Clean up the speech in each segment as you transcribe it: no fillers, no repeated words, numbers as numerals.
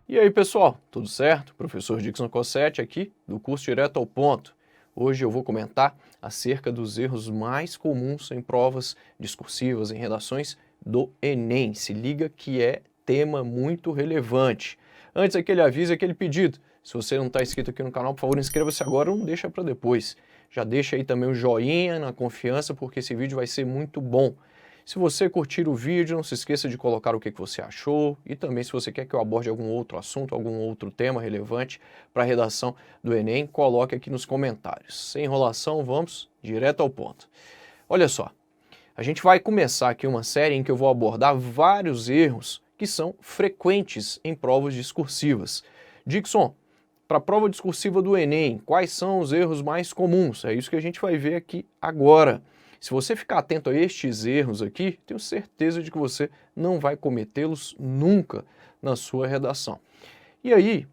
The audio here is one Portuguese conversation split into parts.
E aí pessoal, tudo certo? Professor Dixon Cossetti aqui, do curso Direto ao Ponto. Hoje eu vou comentar acerca dos erros mais comuns em provas discursivas, em redações do Enem. Se liga que é tema muito relevante. Antes, aquele aviso, aquele pedido. Se você não está inscrito aqui no canal, por favor, inscreva-se agora, não deixa para depois. Já deixa aí também o joinha na confiança, porque esse vídeo vai ser muito bom. Se você curtir o vídeo, não se esqueça de colocar o que você achou e também se você quer que eu aborde algum outro assunto, algum outro tema relevante para a redação do Enem, coloque aqui nos comentários. Sem enrolação, vamos direto ao ponto. Olha só, a gente vai começar aqui uma série em que eu vou abordar vários erros que são frequentes em provas discursivas. Dixon, para a prova discursiva do Enem, quais são os erros mais comuns? É isso que a gente vai ver aqui agora. Se você ficar atento a estes erros aqui, tenho certeza de que você não vai cometê-los nunca na sua redação. E aí,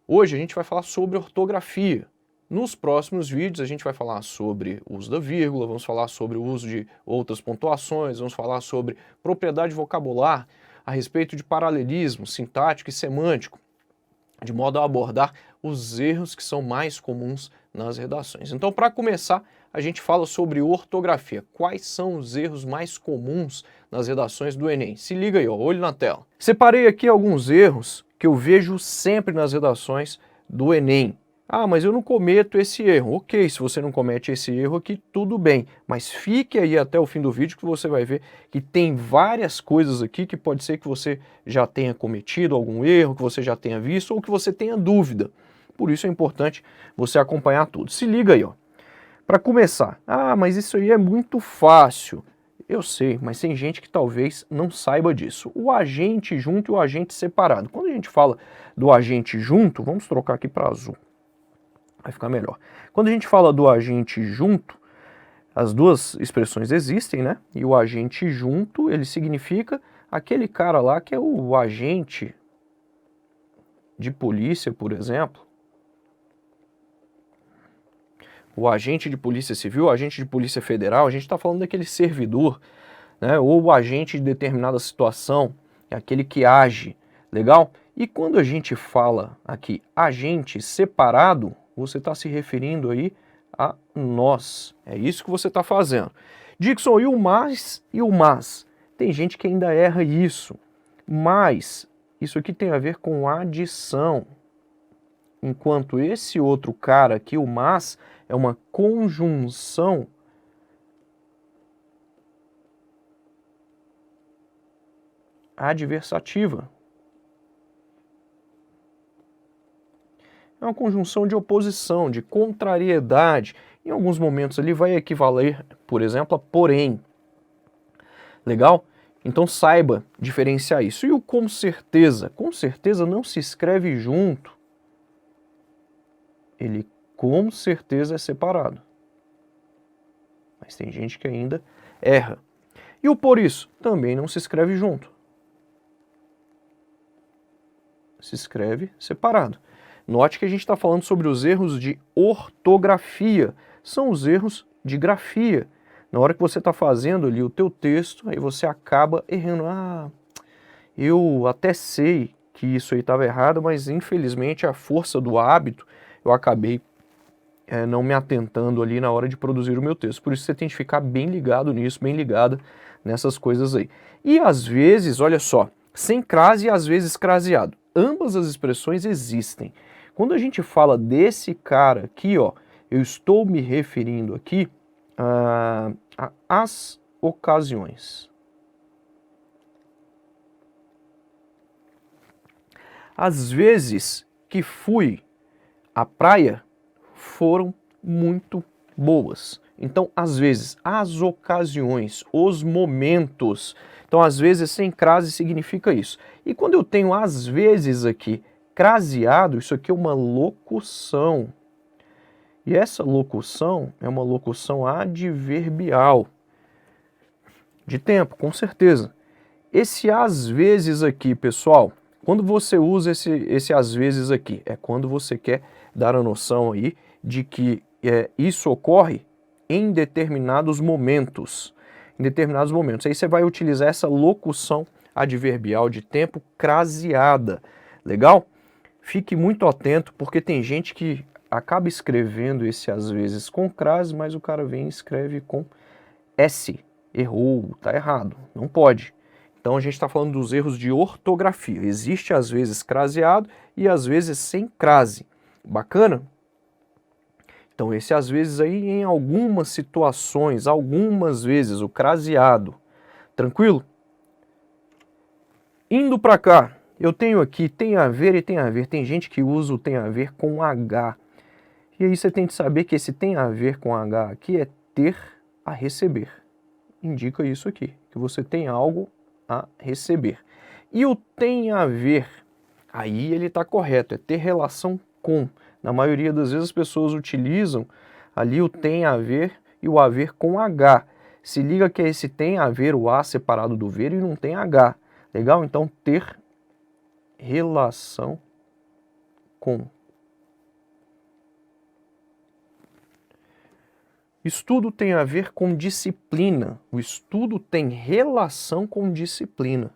hoje a gente vai falar sobre ortografia. Nos próximos vídeos a gente vai falar sobre o uso da vírgula, vamos falar sobre o uso de outras pontuações, vamos falar sobre propriedade vocabular, a respeito de paralelismo sintático e semântico, de modo a abordar os erros que são mais comuns nas redações. Então, para começar, a gente fala sobre ortografia. Quais são os erros mais comuns nas redações do Enem? Se liga aí, ó, olho na tela. Separei aqui alguns erros que eu vejo sempre nas redações do Enem. Ah, mas eu não cometo esse erro. Ok, se você não comete esse erro aqui, tudo bem. Mas fique aí até o fim do vídeo que você vai ver que tem várias coisas aqui que pode ser que você já tenha cometido algum erro, que você já tenha visto ou que você tenha dúvida. Por isso é importante você acompanhar tudo. Se liga aí, ó. Para começar, mas isso aí é muito fácil. Eu sei, mas tem gente que talvez não saiba disso. O agente junto e o agente separado. Quando a gente fala do agente junto, vamos trocar aqui para azul. Vai ficar melhor. Quando a gente fala do agente junto, as duas expressões existem, né? E o agente junto, ele significa aquele cara lá que é o agente de polícia, por exemplo. O agente de polícia civil, o agente de polícia federal, a gente está falando daquele servidor, né? Ou o agente de determinada situação, é aquele que age, legal? E quando a gente fala aqui agente separado, você está se referindo aí a nós. É isso que você está fazendo. Dixon, e o mais e o mas? Tem gente que ainda erra isso. Mas isso aqui tem a ver com adição. Enquanto esse outro cara aqui, o mas, é uma conjunção adversativa. É uma conjunção de oposição, de contrariedade. Em alguns momentos ele vai equivaler, por exemplo, a porém. Legal? Então saiba diferenciar isso. E o com certeza? Com certeza não se escreve junto. Ele com certeza é separado. Mas tem gente que ainda erra. E o por isso? Também não se escreve junto. Se escreve separado. Note que a gente está falando sobre os erros de ortografia. São os erros de grafia. Na hora que você está fazendo ali o teu texto, aí você acaba errando. Eu até sei que isso aí estava errado, mas infelizmente a força do hábito, eu acabei não me atentando ali na hora de produzir o meu texto. Por isso você tem que ficar bem ligado nisso, bem ligada nessas coisas aí. E às vezes, olha só, sem crase e às vezes craseado. Ambas as expressões existem. Quando a gente fala desse cara aqui, ó, eu estou me referindo aqui às ocasiões. As vezes que fui à praia foram muito boas. Então, às vezes, as ocasiões, os momentos. Então, às vezes, sem crase significa isso. E quando eu tenho às vezes aqui craseado, isso aqui é uma locução. E essa locução é uma locução adverbial. De tempo, com certeza. Esse às vezes aqui, pessoal, quando você usa esse às vezes aqui, é quando você quer dar a noção aí de que isso ocorre em determinados momentos. em determinados momentos. Aí você vai utilizar essa locução adverbial de tempo craseada. Legal? Fique muito atento, porque tem gente que acaba escrevendo esse às vezes com crase, mas o cara vem e escreve com S. Errou, tá errado. Não pode. Então a gente está falando dos erros de ortografia. Existe às vezes craseado e às vezes sem crase. Bacana? Então esse às vezes aí em algumas situações, algumas vezes o craseado. Tranquilo? Indo para cá, eu tenho aqui tem a ver e tem a ver. Tem gente que usa o tem a ver com H. E aí você tem que saber que esse tem a ver com H aqui é ter a receber. Indica isso aqui, que você tem algo a receber. E o tem a ver, aí ele está correto, é ter relação com. Na maioria das vezes as pessoas utilizam ali o tem a ver e o haver com H. Se liga que esse tem a ver, o A separado do ver, e não tem H. Legal? Então, ter relação com. Estudo tem a ver com disciplina. O estudo tem relação com disciplina.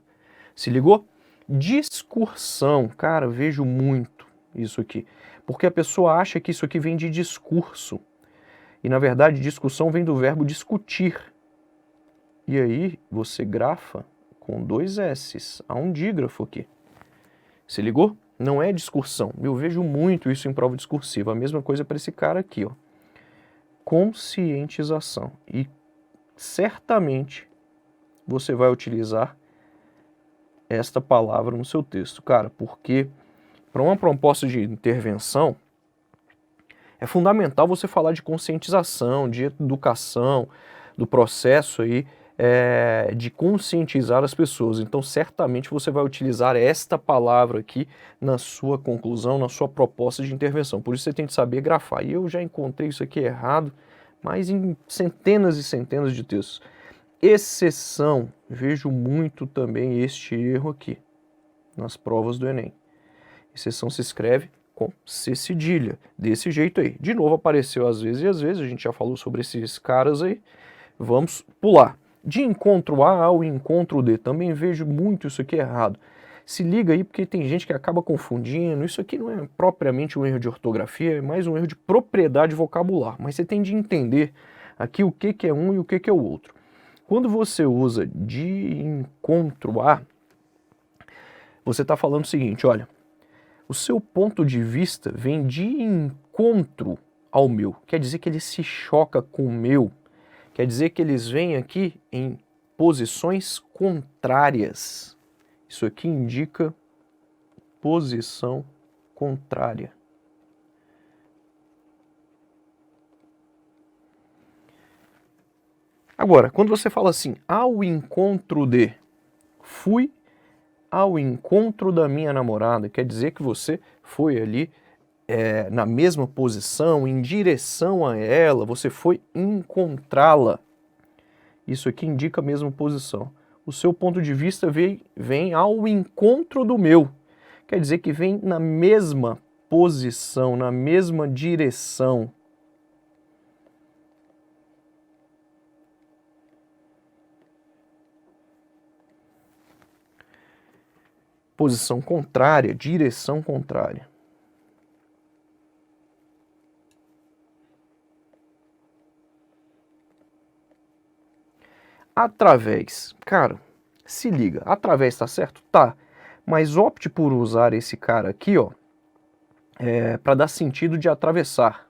Se ligou? Discursão. Cara, vejo muito isso aqui. Porque a pessoa acha que isso aqui vem de discurso. E, na verdade, discussão vem do verbo discutir. E aí, você grafa com 2 S's. Há um dígrafo aqui. Se ligou? Não é discursão. Eu vejo muito isso em prova discursiva. A mesma coisa para esse cara aqui, ó. Conscientização. E certamente você vai utilizar esta palavra no seu texto, cara, porque para uma proposta de intervenção é fundamental você falar de conscientização, de educação, do processo aí de conscientizar as pessoas. Então, certamente você vai utilizar esta palavra aqui na sua conclusão, na sua proposta de intervenção. Por isso você tem que saber grafar. E eu já encontrei isso aqui errado, mas em centenas e centenas de textos. Exceção, vejo muito também este erro aqui, nas provas do Enem. Exceção se escreve com C cedilha, desse jeito aí. De novo apareceu às vezes e às vezes, a gente já falou sobre esses caras aí. Vamos pular. De encontro A ao encontro D, também vejo muito isso aqui errado. Se liga aí, porque tem gente que acaba confundindo. Isso aqui não é propriamente um erro de ortografia, é mais um erro de propriedade vocabular. Mas você tem de entender aqui o que é um e o que é o outro. Quando você usa de encontro a, você está falando o seguinte, olha, o seu ponto de vista vem de encontro ao meu. Quer dizer que ele se choca com o meu. Quer dizer que eles vêm aqui em posições contrárias. Isso aqui indica posição contrária. Agora, quando você fala assim, ao encontro de, fui ao encontro da minha namorada, quer dizer que você foi ali na mesma posição, em direção a ela, você foi encontrá-la. Isso aqui indica a mesma posição. O seu ponto de vista vem ao encontro do meu. Quer dizer que vem na mesma posição, na mesma direção. Posição contrária, direção contrária. Através. Cara, se liga. Através tá certo? Tá. Mas opte por usar esse cara aqui, ó, para dar sentido de atravessar.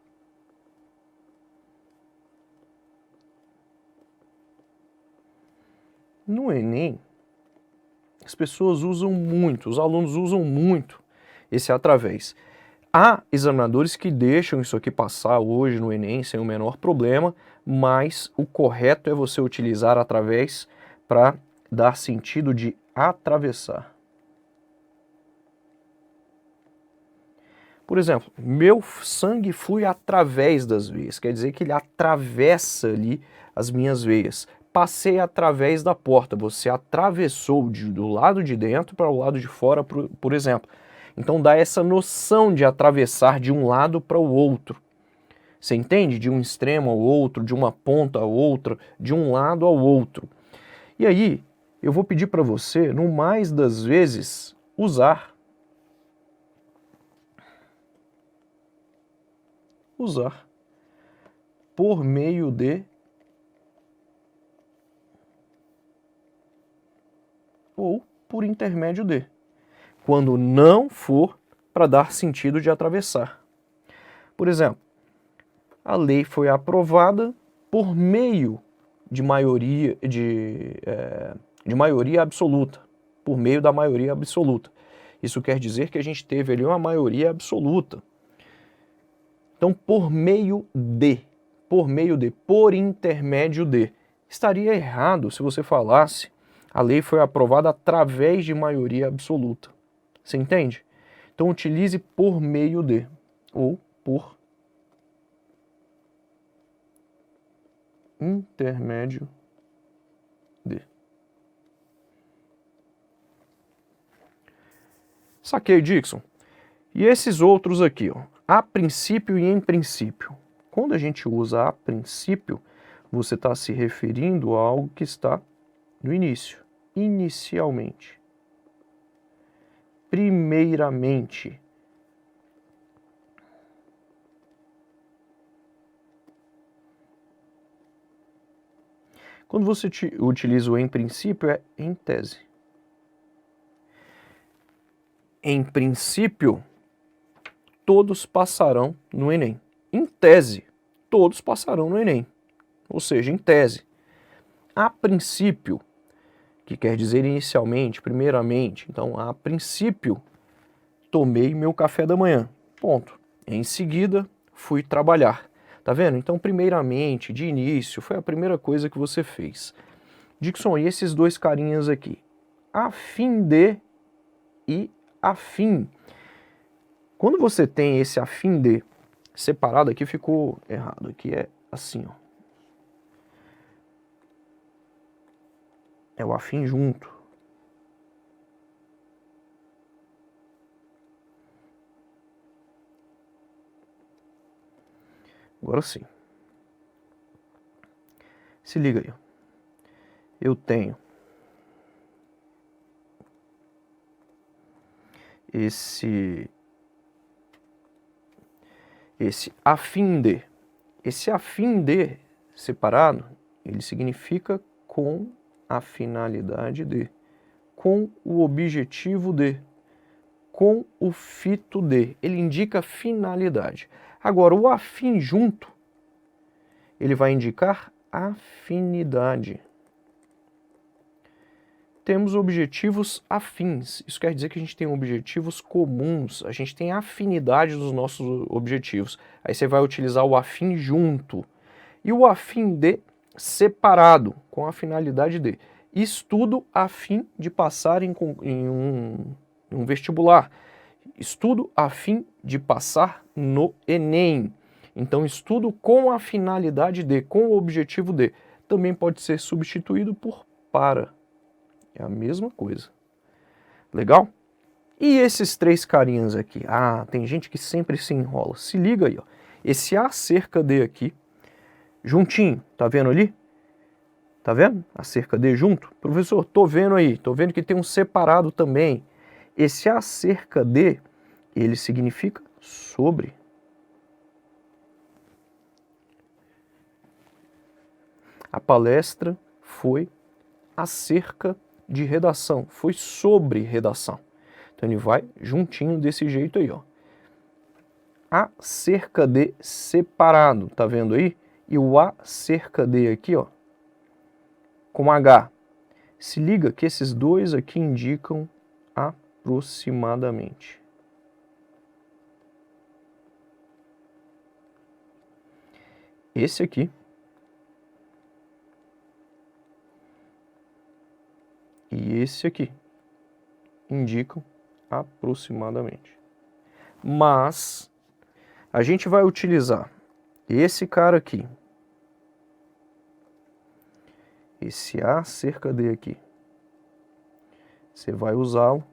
No Enem, as pessoas usam muito, os alunos usam muito esse através. Há examinadores que deixam isso aqui passar hoje no Enem sem o menor problema, mas o correto é você utilizar através para dar sentido de atravessar. Por exemplo, meu sangue flui através das veias, quer dizer que ele atravessa ali as minhas veias. Passei através da porta, você atravessou do lado de dentro para o lado de fora, por exemplo. Então dá essa noção de atravessar de um lado para o outro. Você entende? De um extremo ao outro, de uma ponta a outra, de um lado ao outro. E aí, eu vou pedir para você, no mais das vezes, usar por meio de ou por intermédio de, quando não for para dar sentido de atravessar. Por exemplo, a lei foi aprovada por meio de maioria, de maioria absoluta, por meio da maioria absoluta. Isso quer dizer que a gente teve ali uma maioria absoluta. Então, por intermédio de. Estaria errado se você falasse a lei foi aprovada através de maioria absoluta. Você entende? Então, utilize por meio de, ou por intermédio de. Saquei, Dixon. E esses outros aqui, ó, a princípio e em princípio. Quando a gente usa a princípio, você está se referindo a algo que está no início, inicialmente, primeiramente. Quando você utiliza o em princípio, é em tese. Em princípio, todos passarão no Enem. Em tese, todos passarão no Enem. Ou seja, em tese. A princípio, que quer dizer inicialmente, primeiramente. Então, a princípio, tomei meu café da manhã. Ponto. Em seguida, fui trabalhar. Tá vendo? Então, primeiramente, de início, foi a primeira coisa que você fez. Dixon, e esses dois carinhas aqui? A fim de e a fim. Quando você tem esse a fim de separado, aqui ficou errado. Aqui é assim, ó. É o a fim junto. Agora sim. Se liga aí. Eu tenho esse a fim de. Esse a fim de separado, ele significa com a finalidade de, com o objetivo de, com o fito de. Ele indica finalidade. Agora, o afim junto, ele vai indicar afinidade. Temos objetivos afins. Isso quer dizer que a gente tem objetivos comuns, a gente tem afinidade dos nossos objetivos. Aí você vai utilizar o afim junto. E o afim de separado, com a finalidade de. Estudo a fim de passar em um vestibular. Estudo a fim de passar no Enem. Então, estudo com a finalidade de, com o objetivo de. Também pode ser substituído por para. É a mesma coisa. Legal? E esses três carinhas aqui? Ah, tem gente que sempre se enrola. Se liga aí, ó. Esse acerca de aqui, juntinho, tá vendo ali? Tá vendo? Acerca de junto. Professor, tô vendo aí, tô vendo que tem um separado também. Esse acerca de, ele significa sobre. A palestra foi acerca de redação, foi sobre redação. Então ele vai juntinho desse jeito aí, ó. Acerca de separado, tá vendo aí? E o acerca de aqui, ó, com H. Se liga que esses dois aqui indicam aproximadamente. Esse aqui e esse aqui indicam aproximadamente. Mas a gente vai utilizar esse cara aqui, esse acerca de aqui. Você vai usá-lo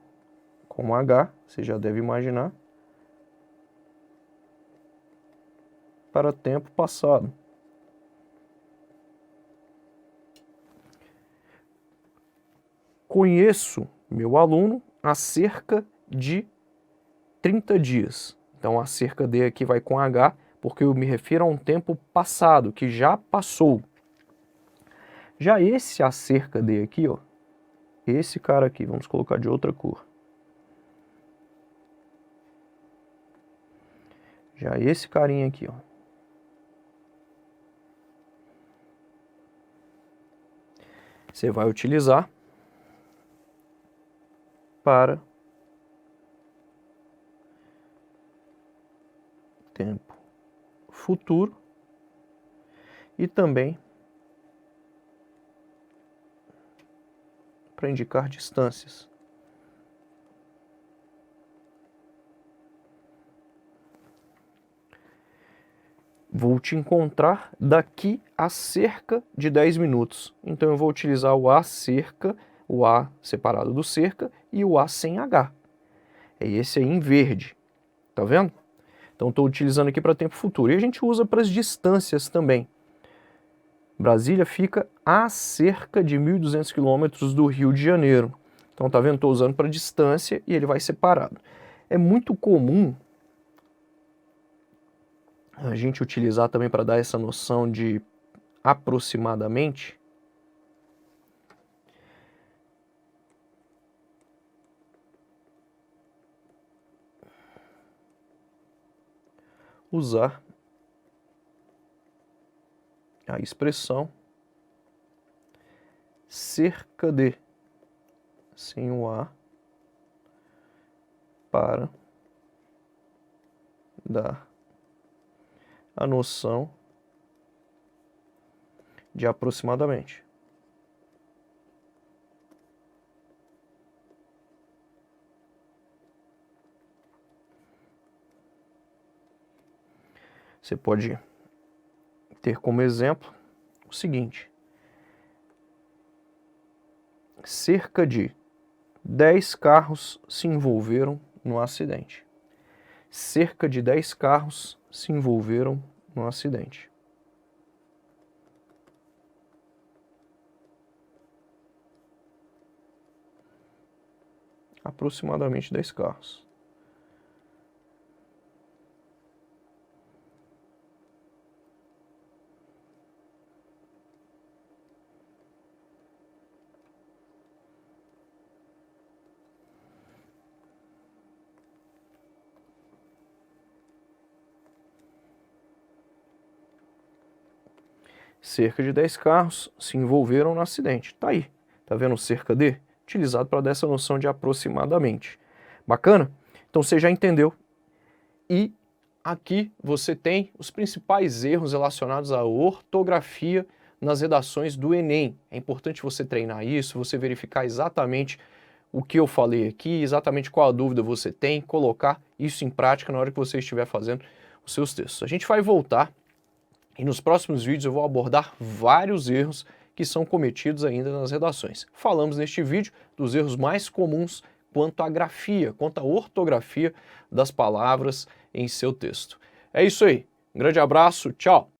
com H, você já deve imaginar. para tempo passado. Conheço meu aluno há cerca de 30 dias. Então, a cerca de aqui vai com H, porque eu me refiro a um tempo passado, que já passou. Já esse acerca de aqui, ó, esse cara aqui, vamos colocar de outra cor. Já esse carinha aqui, ó. Você vai utilizar para tempo futuro e também para indicar distâncias. Vou te encontrar daqui a cerca de 10 minutos. Então eu vou utilizar o A cerca, o A separado do cerca e o A sem H. É esse aí em verde. Tá vendo? Então estou utilizando aqui para tempo futuro. E a gente usa para as distâncias também. Brasília fica a cerca de 1.200 quilômetros do Rio de Janeiro. Então tá vendo? Estou usando para distância e ele vai separado. É muito comum a gente utilizar também para dar essa noção de aproximadamente. Usar a expressão cerca de, sem o A, para dar a noção de aproximadamente. Você pode ter como exemplo o seguinte: cerca de 10 carros se envolveram no acidente. Cerca de 10 carros se envolveram no acidente. Aproximadamente 10 carros. Cerca de 10 carros se envolveram no acidente. Tá aí. Tá vendo cerca de? Utilizado para dar essa noção de aproximadamente. Bacana? Então você já entendeu. E aqui você tem os principais erros relacionados à ortografia nas redações do Enem. É importante você treinar isso, você verificar exatamente o que eu falei aqui, exatamente qual a dúvida você tem, colocar isso em prática na hora que você estiver fazendo os seus textos. A gente vai voltar e nos próximos vídeos eu vou abordar vários erros que são cometidos ainda nas redações. Falamos neste vídeo dos erros mais comuns quanto à grafia, quanto à ortografia das palavras em seu texto. É isso aí. Um grande abraço, tchau!